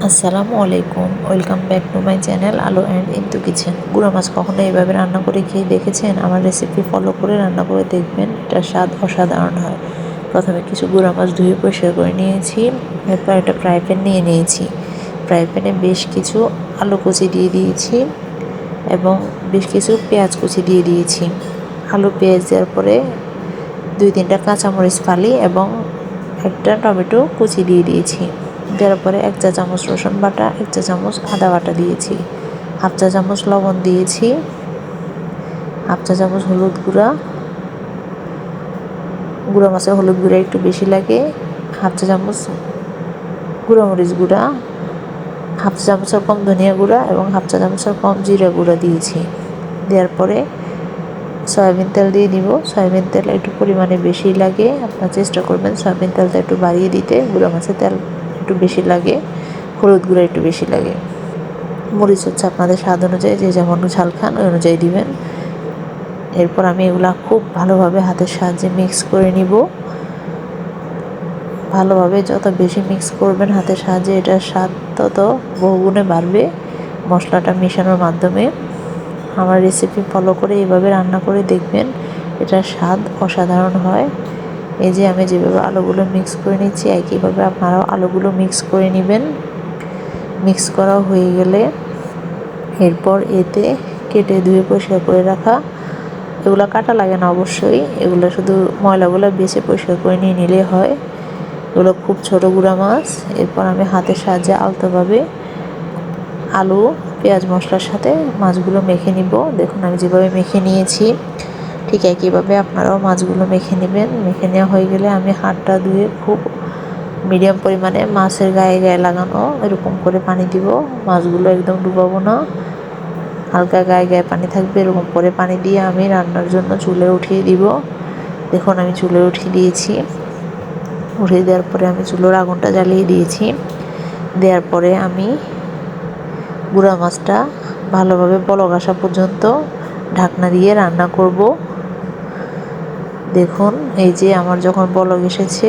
আসসালামু আলাইকুম, welcome back to my channel আলো অ্যান্ড ইন্তু কিচেন। গুঁড়া মাছ কখনো এইভাবে রান্না করে খেয়ে দেখেছেন? আমার রেসিপি ফলো করে রান্না করে দেখবেন, এটার স্বাদ অসাধারণ হয়। প্রথমে কিছু গুঁড়া মাছ ধুয়ে পরিষ্কার করে নিয়েছি। এরপর একটা ফ্রাই প্যান নিয়ে নিয়েছি। ফ্রাই প্যানে বেশ কিছু আলু কুচি দিয়ে দিয়েছি এবং বেশ কিছু পেঁয়াজ কুচি দিয়ে দিয়েছি। আলু পেঁয়াজ দেওয়ার পরে 2-3টা কাঁচামরিচ ফালি এবং একটা টমেটো কুচি দিয়ে দিয়েছি। দেওয়ার পরে 1 চা চামচ রসুন বাটা, 1 চা চামচ আদা বাটা দিয়েছি, 1/2 চা চামচ লবণ দিয়েছি, 1/2 চা চামচ হলুদ গুঁড়া। গুঁড়া মাছে হলুদ গুঁড়া একটু বেশি লাগে। 1/2 চা চামচ গুঁড়া মরিচ গুঁড়া, 1/2 চা চামচের কম ধনিয়া গুঁড়া এবং 1/2 চা চামচের কম জিরা গুঁড়া দিয়েছি। দেওয়ার পরে সয়াবিন তেল দিয়ে দিব। সয়াবিন তেল একটু পরিমাণে বেশি লাগে, আপনারা চেষ্টা করবেন সয়াবিন তেলটা একটু বাড়িয়ে দিতে। গুঁড়া মাছের তেল একটু বেশি লাগে, হলুদ গুঁড়া একটু বেশি লাগে। মরিচ হচ্ছে আপনাদের স্বাদ অনুযায়ী, যে যেমন ঝাল খান ওই অনুযায়ী দিবেন। এরপর আমি এগুলা খুব ভালোভাবে হাতের সাহায্যে মিক্স করে নিব। ভালোভাবে যত বেশি মিক্স করবেন হাতের সাহায্যে, এটার স্বাদ তত বহুগুণে বাড়বে মশলাটা মেশানোর মাধ্যমে। আমার রেসিপি ফলো করে এইভাবে রান্না করে দেখবেন, এটার স্বাদ অসাধারণ হয়। এই যে আমি যেভাবে আলুগুলো মিক্স করে নিচ্ছি, একইভাবে আপনারাও আলুগুলো মিক্স করে নেবেন। মিক্স করা হয়ে গেলে এরপর এতে কেটে ধুয়ে পরিষ্কার করে রাখা, এগুলো কাটা লাগে না অবশ্যই, এগুলো শুধু ময়লাগুলো বেছে পরিষ্কার করে নিয়ে নিলে হয়। এগুলো খুব ছোটো গুঁড়া মাছ। এরপর আমি হাতের সাহায্যে আলতোভাবে আলু পেঁয়াজ মশলার সাথে মাছগুলো মেখে নিব। দেখুন আমি যেভাবে মেখে নিয়েছি, ঠিক একইভাবে আপনারাও মাছগুলো মেখে নেবেন। মেখে নেওয়া হয়ে গেলে আমি হাতটা ধুয়ে খুব মিডিয়াম পরিমাণে মাছের গায়ে গায়ে লাগানো এরকম করে পানি দিব। মাছগুলো একদম ডুবাবো না, হালকা গায়ে গায়ে পানি থাকবে, এরকম করে পানি দিয়ে আমি রান্নার জন্য চুলে উঠিয়ে দিব। দেখুন আমি চুলে উঠিয়ে দিয়েছি। উঠিয়ে দেওয়ার পরে আমি চুলোর আগুনটা জ্বালিয়ে দিয়েছি। দেওয়ার পরে আমি গুঁড়া মাছটা ভালোভাবে বলক আসা পর্যন্ত ঢাকনা দিয়ে রান্না করব। দেখুন এই যে আমার যখন বলক এসেছে,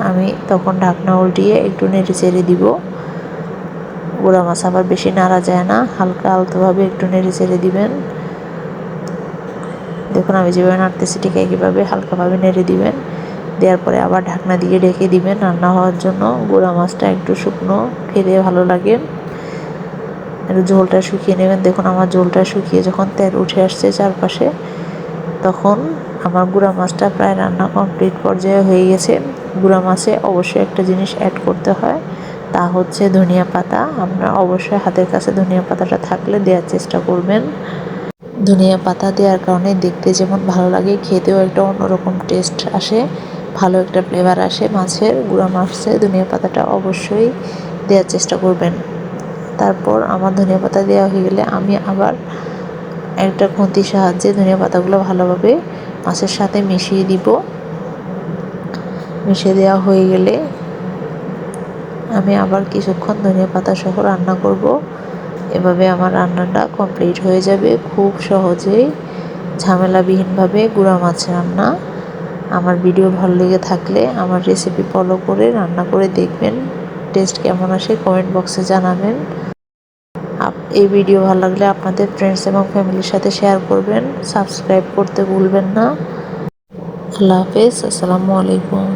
আমি তখন ঢাকনা উল্টিয়ে একটু নেড়ে চেড়ে দিব। গুঁড়া মাছ আবার বেশি নাড়া যায় না, হালকা আলতোভাবে একটু নেড়ে চেড়ে দিবেন। দেখুন আমি যেভাবে নাড়তেছি ঠিক একইভাবে হালকাভাবে নেড়ে দিবেন। দেওয়ার পরে আবার ঢাকনা দিয়ে ঢেকে দিবেন রান্না হওয়ার জন্য। গুঁড়া মাছটা একটু শুকনো খেলে ভালো লাগে, একটু ঝোলটা শুকিয়ে নেবেন। দেখুন আমার ঝোলটা শুকিয়ে যখন তেল উঠে আসছে চারপাশে, তখন আমার গুঁড়া মাছটা প্রায় রান্না কমপ্লিট পর্যায়ে হয়ে গেছে। গুঁড়া মাছে অবশ্যই একটা জিনিস অ্যাড করতে হয়, তা হচ্ছে ধনিয়া পাতা। আপনারা অবশ্যই হাতের কাছে ধনিয়া পাতাটা থাকলে দেওয়ার চেষ্টা করবেন। ধনিয়া পাতা দেওয়ার কারণে দেখতে যেমন ভালো লাগে, খেতেও একটা অন্যরকম টেস্ট আসে, ভালো একটা ফ্লেভার আসে মাছের। গুঁড়া মাছে ধনিয়া পাতাটা অবশ্যই দেওয়ার চেষ্টা করবেন। তারপর আমার ধনিয়া পাতা দেওয়া হয়ে গেলে আমি আবার একটা খুন্তির সাহায্যে ধনিয়া পাতাগুলো ভালোভাবে মাছের সাথে মিশিয়ে দিব। মিশিয়ে দেওয়া হয়ে গেলে আমি আবার কিছুক্ষণ ধনিয়া পাতা সহ রান্না করব। এভাবে আমার রান্নাটা কমপ্লিট হয়ে যাবে খুব সহজেই, ঝামেলাবিহীনভাবে গুঁড়া মাছ রান্না। আমার ভিডিও ভালো লেগে থাকলে আমার রেসিপি ফলো করে রান্না করে দেখবেন, টেস্ট কেমন আসে কমেন্ট বক্সে জানাবেন। এই ভিডিও ভালো লাগলে আপনাদের ফ্রেন্ডস এবং ফ্যামিলির সাথে শেয়ার করবেন। সাবস্ক্রাইব করতে ভুলবেন না। আল্লাহ হাফেজ, আসসালামু আলাইকুম।